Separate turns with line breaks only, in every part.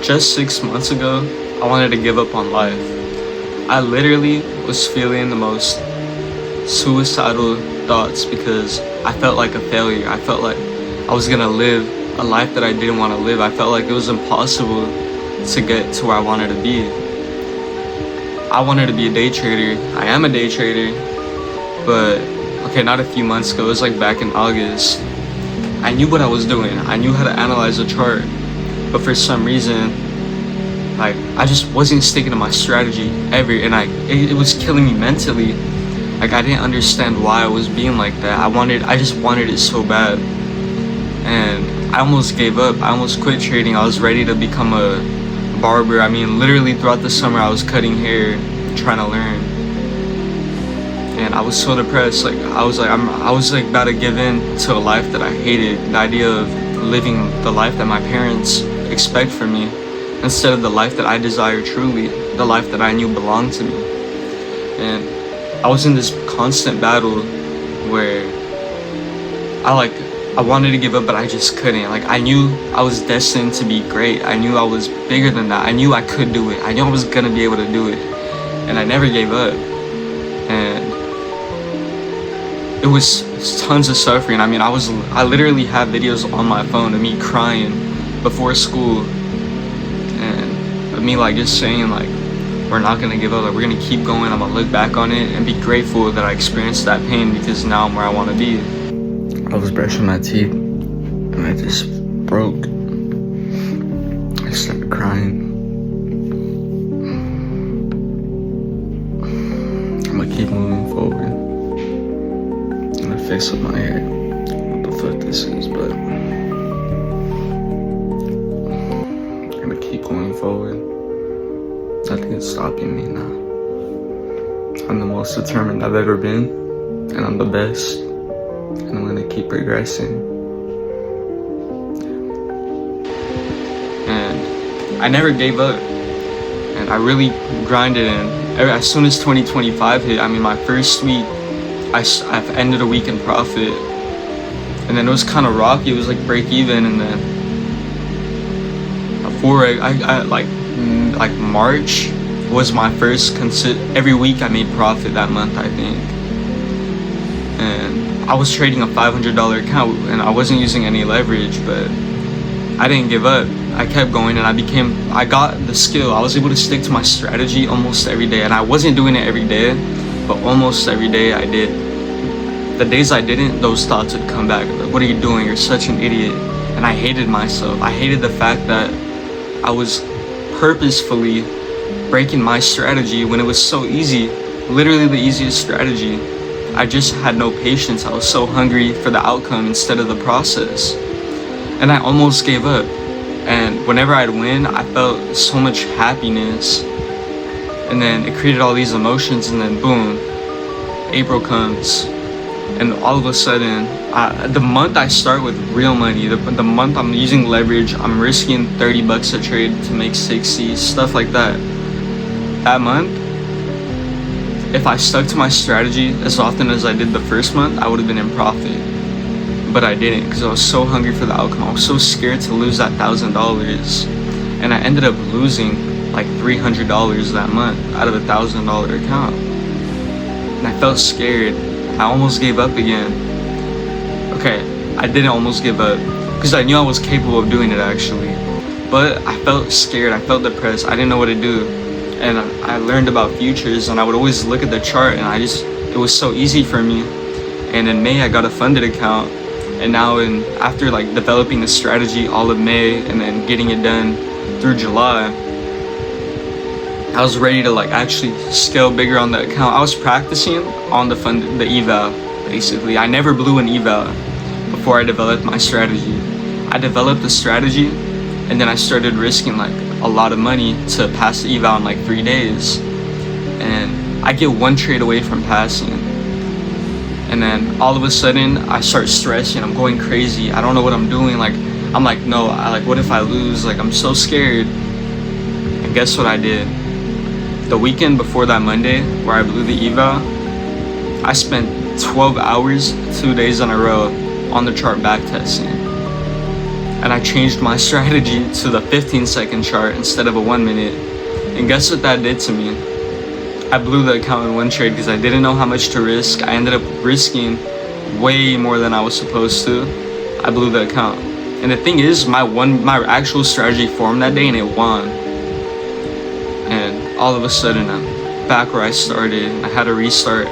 Just 6 months ago, I wanted to give up on life. I literally was feeling the most suicidal thoughts because I felt like a failure. I felt like I was gonna live a life that I didn't want to live. I felt like it was impossible to get to where I wanted to be. I wanted to be a day trader. I am a day trader, but okay, not a few months ago. It was like back in August. I knew what I was doing. I knew how to analyze a chart, but for some reason, like, I just wasn't sticking to my strategy ever, and it was killing me mentally. Like, I didn't understand why I was being like that. I just wanted it so bad, and I almost gave up. I almost quit trading. I was ready to become a barber. I mean, literally throughout the summer, I was cutting hair, trying to learn, and I was so depressed. Like, I was like about to give in to a life that I hated. The idea of living the life that my parents expect from me, instead of the life that I desire truly, the life that I knew belonged to me. And I was in this constant battle where I wanted to give up, but I just couldn't. Like, I knew I was destined to be great. I knew I was bigger than that. I knew I could do it. I knew I was gonna be able to do it. And I never gave up. And it was tons of suffering. I mean, I literally have videos on my phone of me crying before school, and of me like just saying like, we're not gonna give up, like, we're gonna keep going. I'm gonna look back on it and be grateful that I experienced that pain, because now I'm where I want to be. I was brushing my teeth and I just broke. I started crying. I'm gonna keep moving forward. I'm gonna fix up my hair. What the fuck this is, but I'm gonna keep going forward. Nothing is stopping me now. I'm the most determined I've ever been, and I'm the best, and I'm gonna keep progressing. And I never gave up, and I really grinded, and as soon as 2025 hit, I mean, my first week, I've ended a week in profit, and then it was kind of rocky. It was like break even, and then before I like March was my first every week I made profit that month, I think. And I was trading a $500 account, and I wasn't using any leverage, but I didn't give up. I kept going, and I got the skill. I was able to stick to my strategy almost every day, and I wasn't doing it every day, but almost every day I did. The days I didn't, those thoughts would come back, like, what are you doing? You're such an idiot. And I hated myself. I hated the fact that I was purposefully breaking my strategy when it was so easy, literally the easiest strategy. I just had no patience. I was so hungry for the outcome instead of the process, and I almost gave up. And whenever I'd win, I felt so much happiness, and then it created all these emotions, and then boom, April comes, and all of a sudden, the month I start with real money, the month I'm using leverage, I'm risking $30 a trade to make 60, stuff like that. That month, if I stuck to my strategy as often as I did the first month, I would have been in profit. But I didn't, because I was so hungry for the outcome. I was so scared to lose that $1,000, and I ended up losing like $300 that month out of a $1,000 account, and I felt scared. I almost gave up again. Okay, I didn't almost give up, because I knew I was capable of doing it actually, but I felt scared. I felt depressed. I didn't know what to do, and I learned about futures, and I would always look at the chart, and it was so easy for me. And in May, I got a funded account, and now after like developing the strategy all of May and then getting it done through July, I was ready to like actually scale bigger on the account. I was practicing on the eval, basically. I never blew an eval before I developed my strategy. I developed the strategy, and then I started risking like a lot of money to pass the eval in like 3 days, and I get one trade away from passing, and then all of a sudden I start stressing. I'm going crazy. I don't know what I'm doing. Like, I'm like, no, what if I lose? Like, I'm so scared. And guess what I did? The weekend before that Monday where I blew the eval, I spent 12 hours 2 days in a row on the chart back testing. and I changed my strategy to the 15-second chart instead of a 1 minute. And guess what that did to me? I blew the account in one trade because I didn't know how much to risk. I ended up risking way more than I was supposed to. I blew the account. And the thing is, my actual strategy formed that day and it won. And all of a sudden I'm back where I started. I had to restart.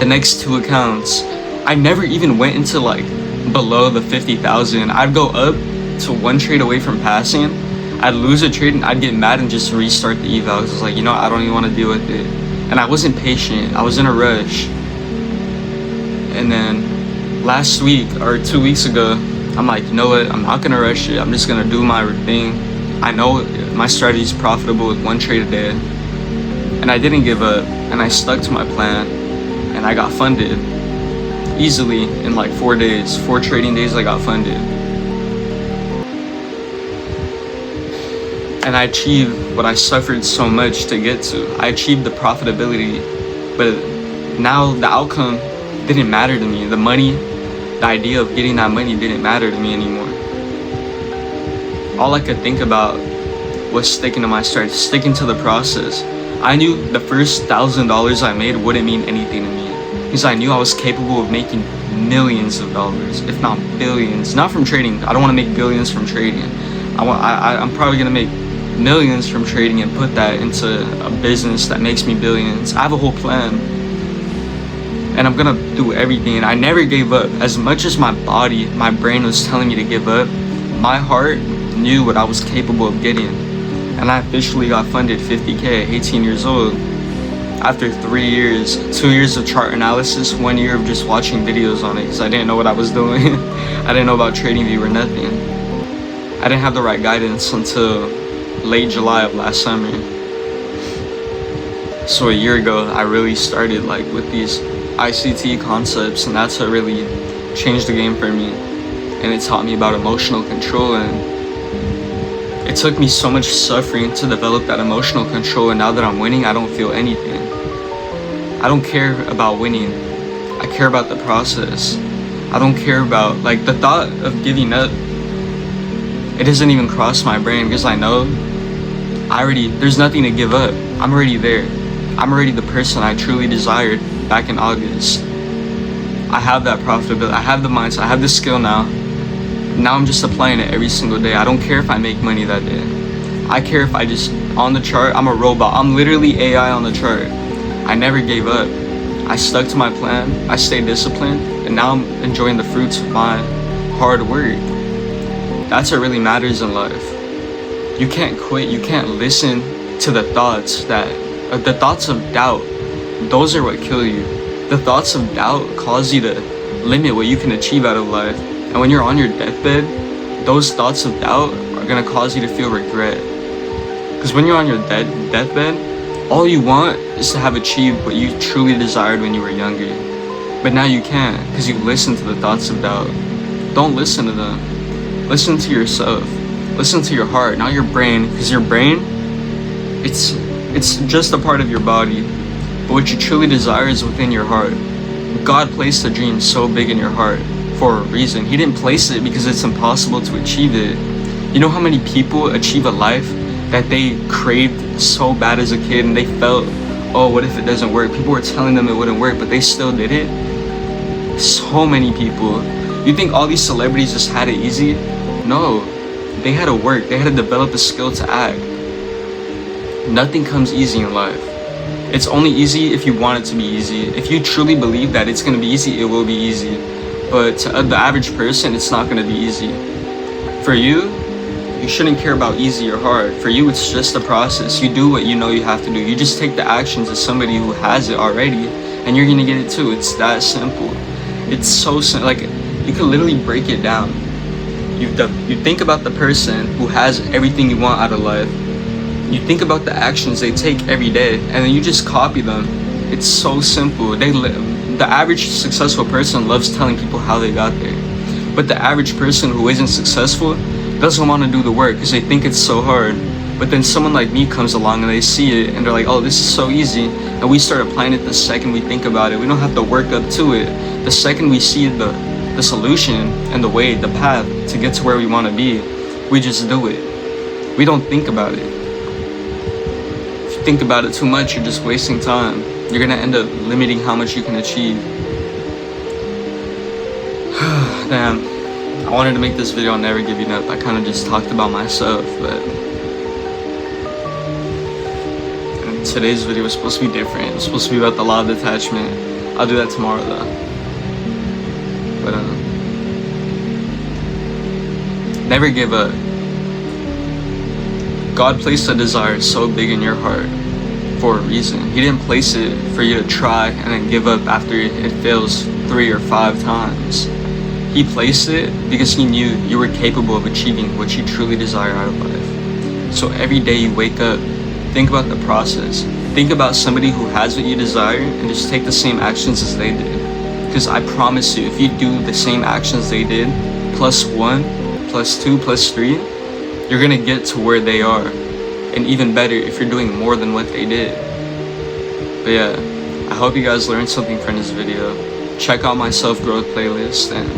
The next 2 accounts, I never even went into like below the 50,000. I'd go up to 1 trade away from passing. I'd lose a trade and I'd get mad and just restart the eval. It's like, I don't even want to deal with it. And I wasn't patient. I was in a rush. And then last week or 2 weeks ago, I'm like, you know what? I'm not gonna rush it. I'm just gonna do my thing. I know my strategy is profitable with 1 trade a day. And I didn't give up and I stuck to my plan and I got funded easily in like 4 days. 4 trading days I got funded. And I achieved what I suffered so much to get to. I achieved the profitability, but now the outcome didn't matter to me. The money, the idea of getting that money didn't matter to me anymore. All I could think about was sticking to my strategy, sticking to the process. I knew the first $1,000 I made wouldn't mean anything to me because I knew I was capable of making millions of dollars, if not billions. Not from trading. I don't want to make billions from trading. I'm probably gonna make millions from trading and put that into a business that makes me billions. I have a whole plan. And I'm gonna do everything. And I never gave up. As much as my body, my brain was telling me to give up, my heart knew what I was capable of getting. And I officially got funded $50K at 18 years old. After 3 years, 2 years of chart analysis, 1 year of just watching videos on it because I didn't know what I was doing. I didn't know about TradingView or nothing. I didn't have the right guidance until late July of last summer. So a year ago, I really started like with these ICT concepts, and that's what really changed the game for me. And it taught me about emotional control, and it took me so much suffering to develop that emotional control. And now that I'm winning, I don't feel anything. I don't care about winning. I care about the process. I don't care about like the thought of giving up. It doesn't even cross my brain because I know there's nothing to give up. I'm already there. I'm already the person I truly desired back in August. I have that profitability. I have the mindset. I have the skill now. Now I'm just applying it every single day. I don't care if I make money that day. I care if I just, on the chart, I'm a robot. I'm literally AI on the chart. I never gave up. I stuck to my plan. I stayed disciplined. And now I'm enjoying the fruits of my hard work. That's what really matters in life. You can't quit. You can't listen to the thoughts of doubt. Those are what kill you. The thoughts of doubt cause you to limit what you can achieve out of life. And when you're on your deathbed, those thoughts of doubt are gonna cause you to feel regret. Because when you're on your deathbed, all you want is to have achieved what you truly desired when you were younger. But now you can't because you listen to the thoughts of doubt. Don't listen to them. Listen to yourself. Listen to your heart, not your brain. Because your brain, it's just a part of your body. But what you truly desire is within your heart. God placed a dream so big in your heart for a reason. He didn't place it because it's impossible to achieve it. You know how many people achieve a life that they craved so bad as a kid and they felt, oh, what if it doesn't work? People were telling them it wouldn't work, but they still did it. So many people. You think all these celebrities just had it easy? No, they had to work. They had to develop a skill to act. Nothing comes easy in life. It's only easy if you want it to be easy. If you truly believe that it's going to be easy, it will be easy. But to the average person, it's not going to be easy. For you, you shouldn't care about easy or hard. For you, it's just a process. You do what you know you have to do. You just take the actions of somebody who has it already, and you're going to get it too. It's that simple. It's so simple. Like, you can literally break it down. You think about the person who has everything you want out of life. You think about the actions they take every day, and then you just copy them. It's so simple. The average successful person loves telling people how they got there. But the average person who isn't successful doesn't want to do the work because they think it's so hard. But then someone like me comes along and they see it and they're like, oh, this is so easy. And we start applying it the second we think about it. We don't have to work up to it. The second we see the the solution and the way, the path to get to where we want to be. We just do it. We don't think about it. If you think about it too much, you're just wasting time. You're gonna end up limiting how much you can achieve. Damn, I wanted to make this video on never giving up. I kind of just talked about myself, but today's video was supposed to be different. It's supposed to be about the law of detachment. I'll do that tomorrow though. But never give up. God placed a desire so big in your heart for a reason. He didn't place it for you to try and then give up after it fails 3 or 5 times. He placed it because he knew you were capable of achieving what you truly desire out of life. So every day you wake up, think about the process. Think about somebody who has what you desire and just take the same actions as they did. Because I promise you, if you do the same actions they did, +1, +2, +3, you're gonna get to where they are. And even better if you're doing more than what they did. But yeah, I hope you guys learned something from this video. Check out my self-growth playlist, and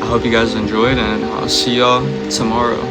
I hope you guys enjoyed, and I'll see y'all tomorrow.